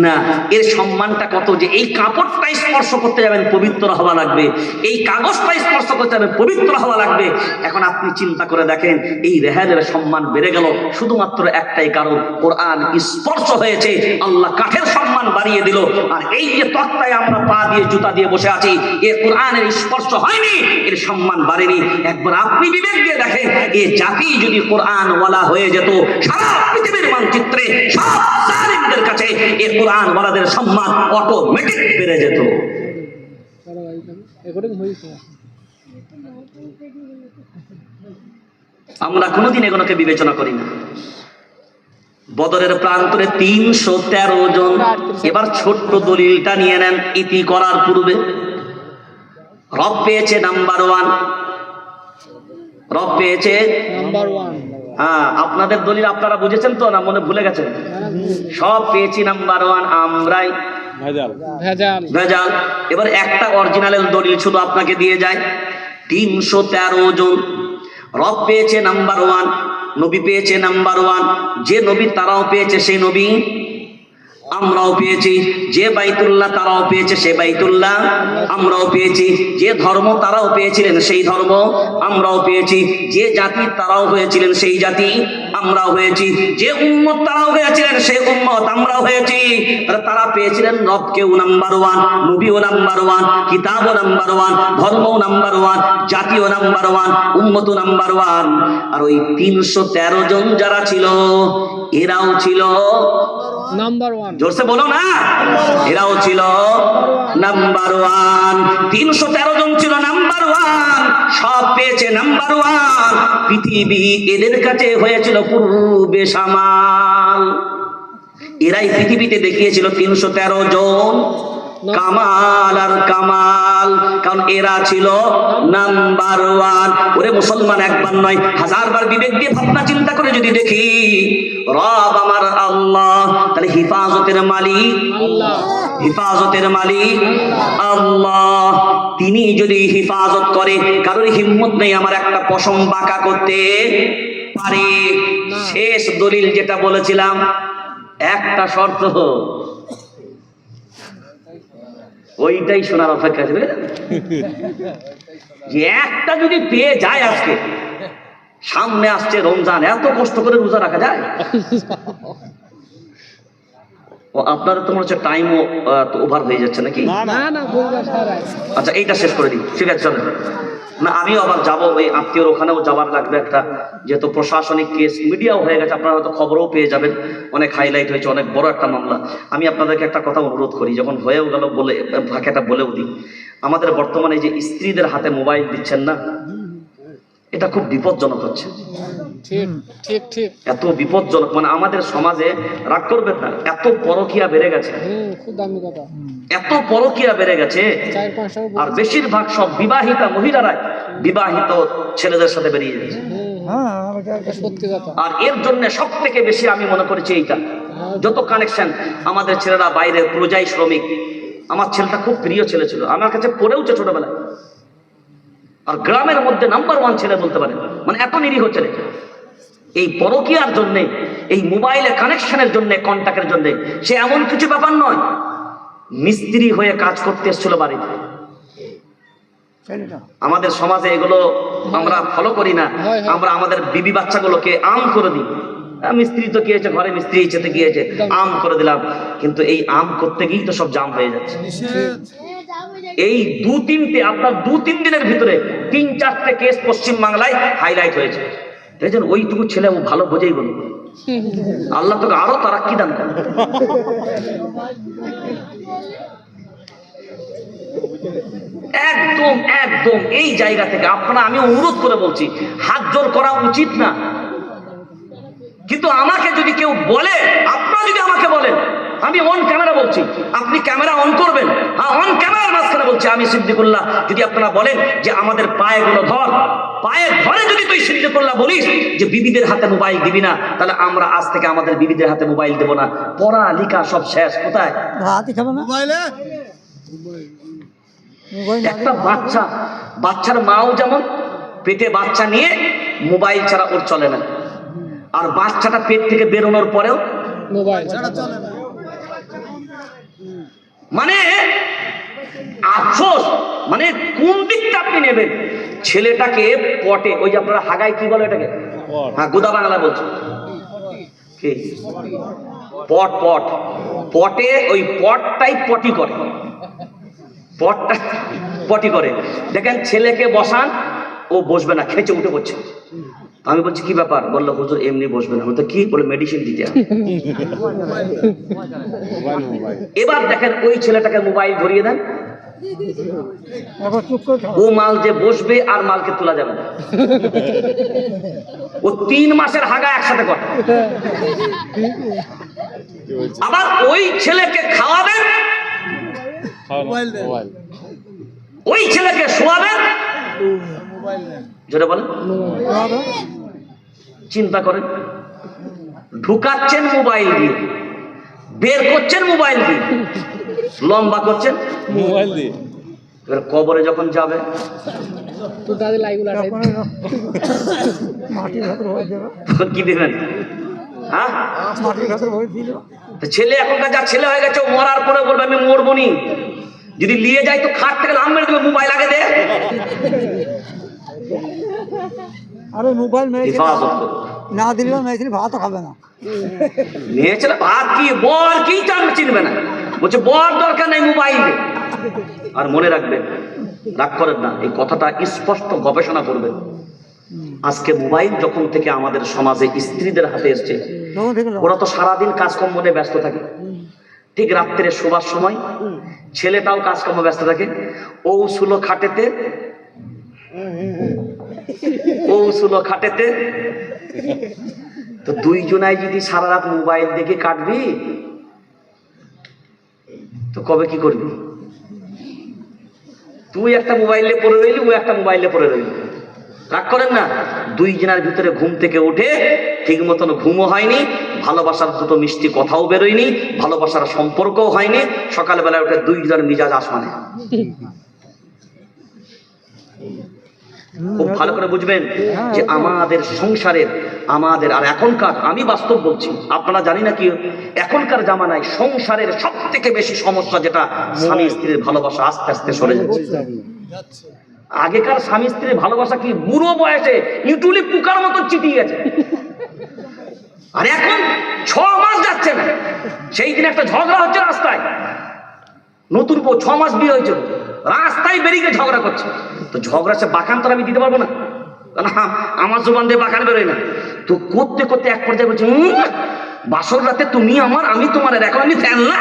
না। এর সম্মানটা কত, যে এই কাপড়টা স্পর্শ করতে যাবেন পবিত্র হওয়া লাগবে, এই কাগজটা স্পর্শ করতে যাবেন পবিত্র হওয়া লাগবে। এখন আপনি চিন্তা করে দেখেন, এই রেহালের সম্মান বেড়ে গেল শুধুমাত্র একটাই কারণ, কোরআন স্পর্শ হয়েছে, আল্লাহ কাঠের সম্মান বাড়িয়ে দিল। আর এই যে তক্তায় আমরা পা দিয়ে জুতা দিয়ে বসে আছি, এর কোরআনের স্পর্শ হয়নি, এর সম্মান বাড়েনি। একবার আপনি বিবেক দিয়ে দেখেন, এই জাতি যদি কোরআন ওয়ালা হয়ে যেত, সারা পৃথিবীর মানচিত্রে সব জালিমদের কাছে এই কোরআন ওয়ালাদের সম্মান অটোমেটিক বেড়ে যেত। আমরা কোনোদিন এগুলোকে বিবেচনা করি না। বদরের প্রান্তরে 313 জন। এবার ছোট্ট দলিলটা নিয়ে নেন, ইতি করার পূর্বে রব পেয়েছে নাম্বার 1, রব পেয়েছে নাম্বার 1। হ্যাঁ, আপনাদের দলিল আপনারা বুঝেছেন তো, না মনে ভুলে গেছেন? সব পেয়েছি নাম্বার 1, আমরাই ভেজাল। এবার একটা অরিজিনালের দলিল শুধু আপনাকে দিয়ে যায়। 313 জন, রব পেয়েছে নাম্বার 1, নবী পেয়েছে নাম্বার 1। যে নবী তারাও পেয়েছে, সেই নবী আমরাও পেয়েছি, যে বাইতুল্লাহ তারাও পেয়েছে সে বাইতুল্লাহ আমরাও পেয়েছি, যে ধর্ম তারাও পেয়েছিলেন সেই ধর্ম আমরাও পেয়েছি, যে জাতি তারাও হয়েছিলেন সেই জাতি আমরাও হয়েছি, যে উম্মত তারাও হয়েছিলেন সেই উম্মত আমরাও হয়েছি। তারা পেয়েছিলেন রবকেও নাম্বার ওয়ান, নবীও নাম্বার ওয়ান, কিতাবও নাম্বার ওয়ান, ধর্মও নাম্বার ওয়ান, জাতীয় নাম্বার ওয়ান, উম্মতও নাম্বার ওয়ান। আর ওই 313 জন যারা ছিল এরাও ছিল নাম্বার ওয়ান। জোরসে বলো না, এরাও ছিল নাম্বার ওয়ান। 313 জন ছিল নাম্বার ওয়ান, সব পেয়েছে নাম্বার ওয়ান। পৃথিবী এদের কাছে হয়েছিল পূর্বে সামাল। এরাই পৃথিবীতে দেখিয়েছিল 313 জন কামাল আর কামাল, কারণ এরা ছিল নাম্বার ওয়ান। ওরে মুসলমান, একবার নয় হাজারবার বিবেক দিয়ে ভাবনা চিন্তা করে যদি দেখি, রব আমার আল্লাহ, তাহলে হিফাজতের মালিক আল্লাহ, হিফাজতের মালিক আল্লাহ। তিনি যদি হিফাজত করে, কারোর হিম্মত নেই আমার একটা পশম বাঁকা করতে পারে। শেষ দলিল যেটা বলেছিলাম, একটা শর্ত, ওইটাই শোনার অপেক্ষা আছে, যে একটা যদি পেয়ে যায়। আজকে সামনে আসছে রমজান, এত কষ্ট করে রোজা রাখা যায়? ও আপনাদের তো মনে হচ্ছে টাইমও ওভার হয়ে যাচ্ছে নাকি? না না বুঝবার সারাই। আচ্ছা এইটা শেষ করে দিই, ঠিক আছে চলেন। না আমিও আবার যাবো, ওই আত্মীয়র ওখানেও যাবার লাগবে একটা, যেহেতু প্রশাসনিক কেস মিডিয়াও হয়ে গেছে, আপনারা হয়তো খবরও পেয়ে যাবেন, অনেক হাইলাইট হয়েছে, অনেক বড় একটা মামলা। আমি আপনাদেরকে একটা কথা অনুরোধ করি, যখন হয়েও গেল বলে ভাষাটা বলেও দিই, আমাদের বর্তমানে যে স্ত্রীদের হাতে মোবাইল দিচ্ছেন না, এটা খুব বিপজ্জনক হচ্ছে। ঠিক ঠিক ঠিক। এত বিপজ্জনক, মানে আমাদের সমাজে, রাগ করবেন না, এত পরকীয়া বেড়ে গেছে, খুব দামি কথা। এত পরকীয়া বেড়ে গেছে। 4-5 আর বেশিরভাগ সব বিবাহিতা মহিলারা বিবাহিত ছেলেদের সাথে বেরিয়ে যাচ্ছে। সত্যি কথা। আর এর জন্য সব থেকে বেশি আমি মনে করেছি এইটা, যত কানেকশন আমাদের ছেলেরা বাইরের প্রজাই শ্রমিক। আমার ছেলেটা খুব প্রিয় ছেলে ছিল, আমার কাছে পড়েওছে ছোটবেলায়, আর গ্রামের মধ্যে নাম্বার ওয়ান ছেলে বলতে পারে, মানে এত নিরীহ ছেলে। এই পরকীয়ার জন্য, এই মোবাইলে কানেকশনের জন্য, কন্টাক্টের জন্য, সে এমন কিছু ব্যাপার নয়, মিস্ত্রি হয়ে কাজ করতে এসেছিল বাড়িতে। আমাদের সমাজে এগুলো আমরা ফলো করি না, আমরা আমাদের বিবি বাচ্চাগুলোকে আম করে দিই। মিস্ত্রি তো গিয়েছে, ঘরে মিস্ত্রি ইচ্ছেতে গিয়েছে, আম করে দিলাম। কিন্তু এই আম করতে গিয়েই তো সব জাম হয়ে যাচ্ছে। এই 2-3টে, আপনার 2-3 দিনের ভিতরে 3-4টে কেস পশ্চিম বাংলায় হাইলাইট হয়েছে। দেখছেন, ওইটুকু ছেলে ও ভালো বোঝেই বলুন, আল্লাহ তোকে আরো তারাক্কি দান করে। একদম একদম এই জায়গা থেকে আপনারা, আমি অনুরোধ করে বলছি, হাত জোর করা উচিত না, কিন্তু আমাকে যদি কেউ বলে, আপনারা যদি আমাকে বলেন, আমি অন ক্যামেরা বলছি, আপনি ক্যামেরা অন করবেন, হ্যাঁ অন ক্যামেরার মাঝখানে বলছি আমি সিদ্দিকুল্লাহ, যদি আপনারা বলেন যে আমাদের পায়েগুলো ধর, পায়ে ধরে যদি তুই সিদ্দিকুল্লাহ বলিস যে বিবিদের হাতে মোবাইল দিবি না, তাহলে আমরা আজ থেকে আমাদের বিবিদের হাতে মোবাইল দেবো না। পড়া লেখা সব শেষ, কোথায়? মোবাইলে একটা বাচ্চার মাও যেমন পেটে বাচ্চা নিয়ে মোবাইল ছাড়া ওর চলে না, আর বাচ্চাটা পেট থেকে বেরোনোর পরেও মোবাইল ছাড়া চলে না। মানে আফসোস, মানে কোন দিকটা আপনি নেবেন? ছেলেটাকে পটে, ওই যে আপনারা হাগায় কি বলে এটাকে? হ্যাঁ, গোদা বাংলা বলছে কি, পট পট পটে, ওই পটটাই পটি করে, পটটা পটি করে। দেখেন ছেলেকে বসান, ও বসবে না, খেঁচে উঠে পড়ছে। আমি বলছি কি ব্যাপার? বললো হুজুর এমনি বসবে না। বলতে কি? বলে মেডিসিন দিতে হবে। এবার দেখেন ওই ছেলেটাকে মোবাইল ধরিয়ে দেন, ও মাল যে বসবে আর মালকে তোলা যাবে না। ও 3 মাসের হাগা একসাথে করে। আবার ওই ছেলেকে খাওয়াবেন, মোবাইল দেন, ওই ছেলেকে শোয়াবেন, মোবাইল দেন, যেটা বলেন, চিন্তা করেন, ঢুকাচ্ছেন মোবাইল দিয়ে, বের করছেন মোবাইল দিয়ে, লম্বা করছেন মোবাইল দিয়ে। এবার কবরে যখন যাবে তো দাদি লাইগুলা কি দিবেন? হ্যাঁ, তো ছেলে এখনকার যা ছেলে হয়ে গেছে, ও মরার পরে বলবে আমি মরবো নি, যদি নিয়ে যাই তো খাট থেকে লাম মেরে দেবে, মোবাইল আগে দে। আরে মোবাইল হেফাজত করো। না দিলেও মেয়েছিল ভাতও খাবে না। মেয়ে ছেলে ভাত কি বল কি চান চিনবে না, বলছে বল দরকার নেই, মোবাইল দে। আর মনে রাখবেন, রাগ করেন না, এই কথাটা স্পষ্ট গবেষণা করবেন। আজকে মোবাইল যখন থেকে আমাদের সমাজে স্ত্রীদের হাতে এসছে, ওরা তো সারাদিন কাজকর্ম নিয়ে ব্যস্ত থাকে, ঠিক রাত্রে শোবার সময় ছেলেটাও কাজকর্ম ব্যস্ত থাকে। ও শুলো খাটেতে, ও শুলো খাটেতে, তো দুইজনাই যদি সারা রাত মোবাইল দেখে কাটবি তো কবে কি করবি? তুই একটা মোবাইলে পড়ে রইলি, ও একটা মোবাইলে পড়ে রইলি। রাগ করেন না, দুইজনের ভিতরে ঘুম থেকে উঠে ঠিক মতন ঘুমও হয়নি, ভালোবাসার দুটো মিষ্টি কথাও বেরোয়নি, ভালোবাসার সম্পর্কও হয়নি, সকালবেলা উঠে দুইজন মিজাজ আসমানে। খুব ভালো করে বুঝবেন যে আমাদের সংসারের, আমাদের আর এখনকার, আমি বাস্তব বলছি, আপনারা জানি না কি, এখনকার জামানায় সংসারের সব থেকে বেশি সমস্যা যেটা, স্বামী স্ত্রীর ভালোবাসা আস্তে আস্তে সরে যাচ্ছে। আগেকার স্বামী স্ত্রীর ভালোবাসা কি বুড়ো বয়সে ইউটুলি পোকার মতো চিটিয়ে গেছে, আর এখন 6 মাস যাচ্ছে না, সেই দিন একটা ঝগড়া হচ্ছে রাস্তায়, নতুন বউ 6 মাস বিয়ে হয়েছে, রাস্তায় বেরিয়ে গিয়ে ঝগড়া করছে। তো ঝগড়া সে বাখান তো আমি দিতে পারবো না, আমার জোবান দিয়ে বাখান বেরোয় না। তো করতে করতে এক পর্যায়ে বলছে, বাসর রাতে তুমি আমার, আমি তোমার, এখন আমি ফ্যান না।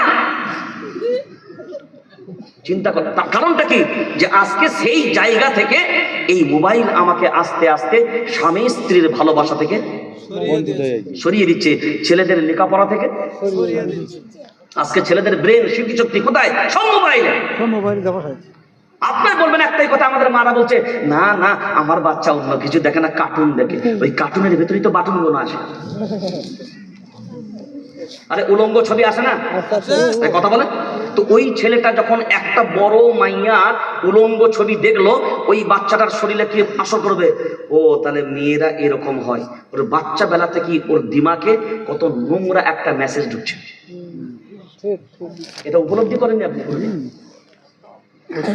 চিন্তা কর, তার কারণটা কি, যে আজকে সেই জায়গা থেকে এই মোবাইল আমাকে আস্তে আস্তে স্বামী স্ত্রীর ভালোবাসা থেকে সরিয়ে দিচ্ছে, ছেলেদের লেখাপড়া থেকে। আজকে ছেলেদের ব্রেন স্মৃতিশক্তি কোথায়? সব মোবাইলে। আপনার বলবেন একটাই কথা, আমাদের মারা বলছে না না আমার বাচ্চা অন্য কিছু দেখে না, কার্টুন দেখে। ওই কার্টুনের ভেতরেই তো বাটন গোনা আছে। আরে উলঙ্গ ছবি আসে না, কথা বলে তো। ওই ছেলেটা যখন একটা বড় মাইয়ার উলঙ্গ ছবি দেখলো, ওই বাচ্চাটার শরীরে কি আসর করবে? ও তাহলে মেয়েরা এরকম হয়। ওর বাচ্চা বেলা থেকে ওর দিমাগে কত নোংরা একটা মেসেজ ঢুকছে, এটা উপলব্ধি করেননি আপনি?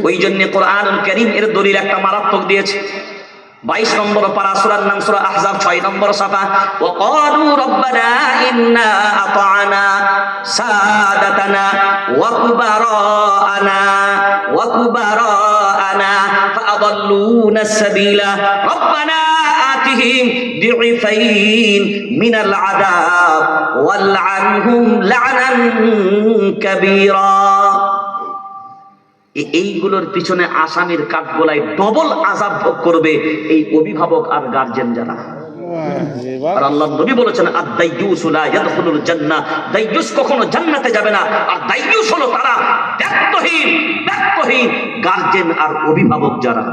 ওই জন্য কোরআনুল কারীম এর দলিল একটা মারাত্মক দিয়েছে। 22 নম্বর পারা, সূরার নাম সূরা আহজাব, 6 নম্বর সাফা। ওয়া ক্বালু রাব্বানা ইন্না আতা'না সাদাতানা ওয়া কুবারানা ফাআদাল্লুনা সাবিলা রাব্বানা আতিহিম দি'ফাইন মিনাল আযাব ওয়াল'আনহুম লা'নান কাবীরা। এইগুলোর পিছনে আসামির কাঠগোলায় ডবল আযাব ভোগ করবে এই অভিভাবক আর গার্জেন যারা। আর আল্লাহ নবী বলেছেন, আদ-দাইয়ুসু লা ইয়াদখুলুল জান্নাহ, দাইয়ুস কখনো জান্নাতে যাবে না। আর দাইয়ুস হলো তারা দায়িত্বহীন গার্জেন আর অভিভাবক যারা।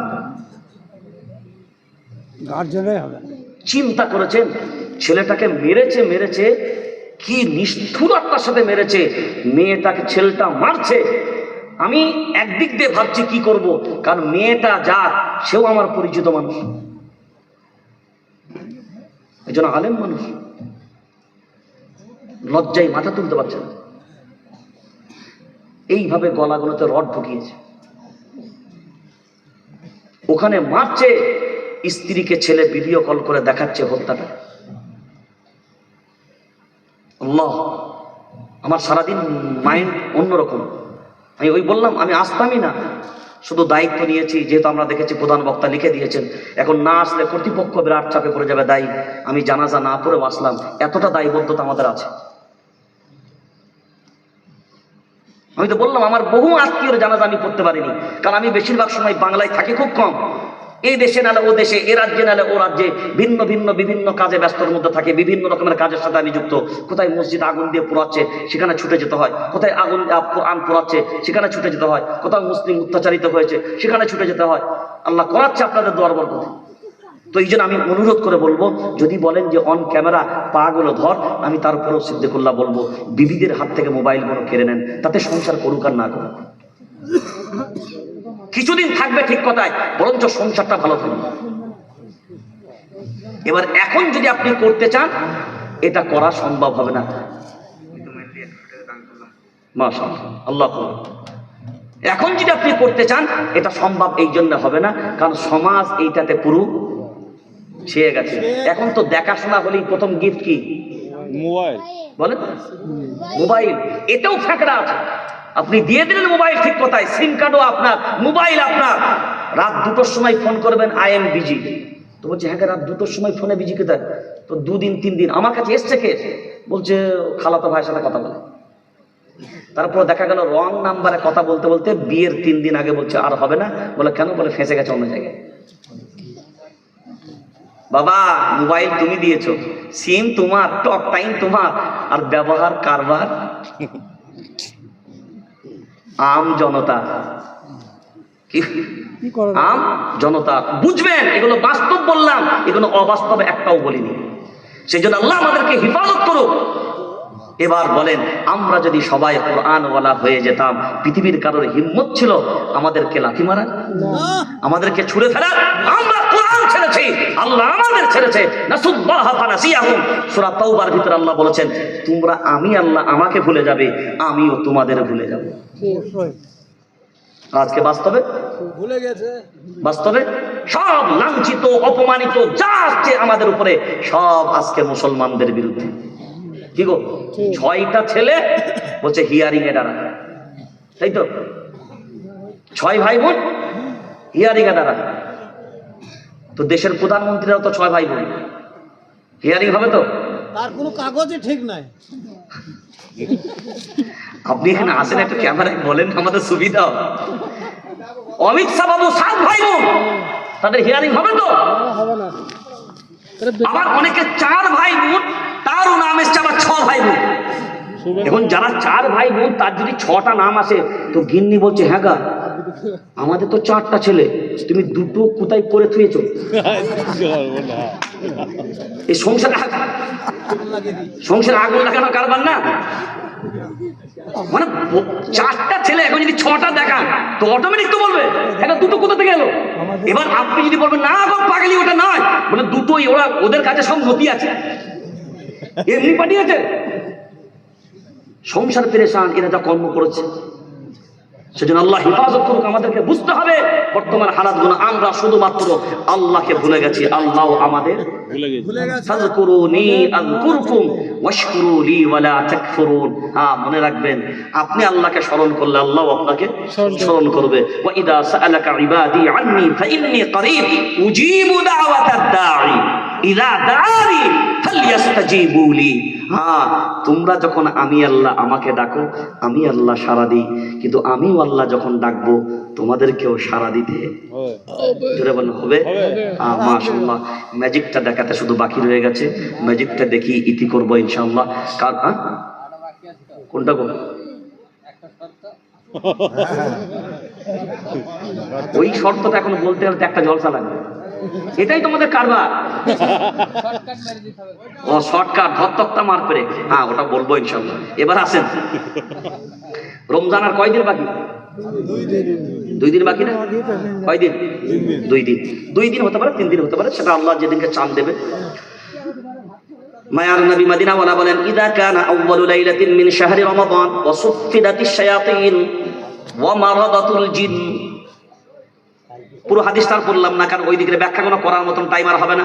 গার্জেনই হবে। চিন্তা করেছেন, ছেলেটাকে মেরেছে, কি নিষ্ঠুরতার সাথে মেরেছে, মেয়েটাকে ছেলেটা মারছে। আমি একদিক দিয়ে ভাবছি কি করব, কারণ মেয়েটা যার, সেও আমার পরিচিত মানুষ, একজন আলেম মানুষ, লজ্জায় মাথা তুলতে পারছে না। এইভাবে গলাগুলোতে রড ঢুকিয়েছে, ওখানে মারছে, স্ত্রীকে ছেলে ভিডিও কল করে দেখাচ্ছে হত্যাটা। আল্লাহ, আমার সারাদিন মাইন্ড অন্যরকম। আমি ওই বললাম, আমি আসতামই না, শুধু দায়িত্ব নিয়েছি, যেহেতু আমরা দেখেছি প্রধান বক্তা লিখে দিয়েছেন, এখন না আসলে কর্তৃপক্ষ বিরাট চাপে পড়ে যাবে, দায়ী। আমি জানাজা না পড়েও আসলাম, এতটা দায়বদ্ধতা আমাদের আছে। আমি তো বললাম, আমার বহু আত্মীয়র জানাজা আমি পড়তে পারিনি, কারণ আমি বেশিরভাগ সময় বাংলায় থাকি খুব কম। এই দেশে নালে ও দেশে, এ রাজ্যে নালে ও রাজ্যে, বিভিন্ন কাজে ব্যস্তর মধ্যে থাকে, বিভিন্ন রকমের কাজের সাথে আমি যুক্ত। কোথায় মসজিদ আগুন দিয়ে পোড়াচ্ছে, সেখানে ছুটে যেতে হয়। কোথায় কোরআন পোড়াচ্ছে, সেখানে ছুটে যেতে হয়। কোথাও মুসলিম অত্যাচারিত হয়েছে, সেখানে ছুটে যেতে হয়। আল্লাহ করাচ্ছে আপনাদের দোয়ার বরকত। তো এই জন্য আমি অনুরোধ করে বলবো, যদি বলেন যে অন ক্যামেরা পা গুলো ধর, আমি তার উপরেও সিদ্দিকুল্লাহ বলবো, বিবিদের হাত থেকে মোবাইলগুলো কেড়ে নেন, তাতে সংসার করুক আর না করুক, কিছুদিন থাকবে ঠিক কথায়, বরঞ্চ সংসারটা ভালো থাকবে। এবার এখন যদি আপনি করতে চান, এটা করা সম্ভব হবে না। মাশাআল্লাহ, আল্লাহ কবুল। এখন যদি আপনি করতে চান এটা সম্ভব এই জন্য হবে না, কারণ সমাজ এইটাতে পুরো ছেয়ে গেছে। এখন তো দেখাশোনা হলেই প্রথম গিফট কি? মোবাইল। বলেন, মোবাইল। এটাও ফ্যাকড়া আছে। আপনি দিয়ে দিলেন মোবাইল, ঠিক কথাই, সিম কার্ডও আপনার, মোবাইল আপনার। রাত 2টোর সময় ফোন করবেন, আই এম বিজি। তো বলছে হ্যাঁ, রাত 2টোর সময় ফোনে বিজি কোথায়? তো 2 দিন 3 দিন আমার কাছে এসছে কে? বলছে খালাতো ভাইয়ের সাথে কথা বলে। তারপর দেখা গেল রং নাম্বারে কথা বলতে বলতে বিয়ের 3 দিন আগে বলছে আর হবে না। বলে কেন? বলে ফেঁসে গেছে অন্য জায়গায়। বাবা, মোবাইল তুমি দিয়েছো, সিম তোমার, টক টাইম তোমার, আর ব্যবহার কারবার আম জনতা। কি করে? আম জনতা। বুঝবেন, এগুলো বাস্তব বললাম, এগুলো অবাস্তব একটাও বলিনি। সেই জন্য আল্লাহ আমাদেরকে হেফাজত করুক। এবার বলেন, আমরা যদি সবাই কোরআনওয়ালা হয়ে যেতাম, পৃথিবীর কারোর হিম্মত ছিল আমাদেরকে লাথি মারা, আমাদেরকে ছুঁড়ে ফেলা? আমরা কোরআন ছেড়েছি, আল্লাহ আমাদের ছেড়েছে। নাসুল্লাহ ফানাসিয়াহুম। সূরা তাওবার ভিতরে আল্লাহ বলেছেন, তোমরা আমি আল্লাহ আমাকে ভুলে যাবে, আমিও তোমাদের ভুলে যাব। আজকে বাস্তবে ভুলে গেছে। বাস্তবে সব লাঞ্ছিত, অপমানিত যা আসছে আমাদের উপরে, সব আজকে মুসলমানদের বিরুদ্ধে। কি গো, 6টা ছেলে বলছে হিয়ারিং এ দাঁড়া, তাই তো? 6 ভাই বোন হিয়ারিং এ দাঁড়া। তো দেশের প্রধানমন্ত্রীরাও তো 6 ভাই বোন, হিয়ারিং হবে তো? তার কোনো কাগজই ঠিক নাই। আপনি এখানে আসেন, একটু ক্যামেরায় বলেন, আমাদের সুবিধা হবে। অমিত শাহ বাবু 7 ভাই বোন, তাদের হিয়ারিং হবে তো? হবে না। আবার অনেকে 4 ভাই বোন, তারও নাম এসছে আবার 6 ভাই বোন। এখন যারা 4 ভাই বোন, তার যদি 6টা নাম আসে, তো গিন্নি বলছে হ্যাঁ গা, আমাদের তো 4টা ছেলে, তুমি 2টো কোথায় করে থুয়েছো? এই সংসারে আগুন লাগানো কারবার না। মানে 4টা ছেলে, এখন যদি 6টা দেখান তো অটোমেটিক তো বলবে এটা 2টো কোথা থেকে এলো। এবার আপনি যদি বলবেন না গো পাগলি, ওটা নয়, বলে 2টোই, ওরা ওদের কাছে সব নথি আছে, এমনি পাঠিয়েছে। সংসার পেরেশান, এরা যা কর্ম করেছে। সেজন্য আল্লাহ হেফাজত করুক। আমাদেরকে বুঝতে হবে বর্তমান হালাতগুলো, আমরা শুধুমাত্র আল্লাহকে ভুলে গেছি, আল্লাহ আমাদের ভুলে গেছে। ফাযকুরুনি আযকুরকুম ওয়াশকুরুলি ওয়ালা তাকফুরুন। হ্যাঁ, মনে রাখবেন, আপনি আল্লাহকে স্মরণ করলে আল্লাহ আপনাকে স্মরণ করবে। ওয়া ইযা সাআলাকা ইবাদি আন্নী ফাইন্নী করিব উজিবু দাওয়াতাদ দাঈ ইযা দাআনি ফালইস্তাজিবু লি। হ্যাঁ, তোমরা যখন আমি আল্লাহ আমাকে ডাকো, আমি আল্লাহ সাড়া দিই, কিন্তু আমিও আল্লাহ যখন ডাকবো তোমাদেরকেও সাড়া দিতে জোরে বলেন হবে। মাশাআল্লাহ, ম্যাজিকটা দেখাতে শুধু বাকি রয়ে গেছে, ম্যাজিকটা দেখি ইতি করবো ইনশাআল্লাহ। কার কোনটা গো? ওই শর্তটা এখন বলতে হলে তো একটা জলসা লাগবে। এটাই তোমাদের কারবার। ও শর্টকাট, ধত্তকটা মার পেরে, হ্যাঁ ওটা বলবো ইনশাআল্লাহ। এবার আসেন, রমজান আর কয়দিন বাকি? 2 দিন বাকি না? কয়দিন? 2 দিন। 2 দিন হতে পারে, 3 দিন হতে পারে, সেটা আল্লাহ যেদিনকে চান দেবে। মায়ার নবী মদিনাওয়ালা বলেন, ইযা কানা আউয়ালু লাইলাতিন মিন শাহরি রমাদান ওয়া সুফিদাতিশ শায়াতিন ওয়া মারাদাতুল জিন। পুরো হাদিসটা আর বললাম না, কারণ ওই দিকে ব্যাখ্যা কোনো করার মতন টাইম আর হবে না।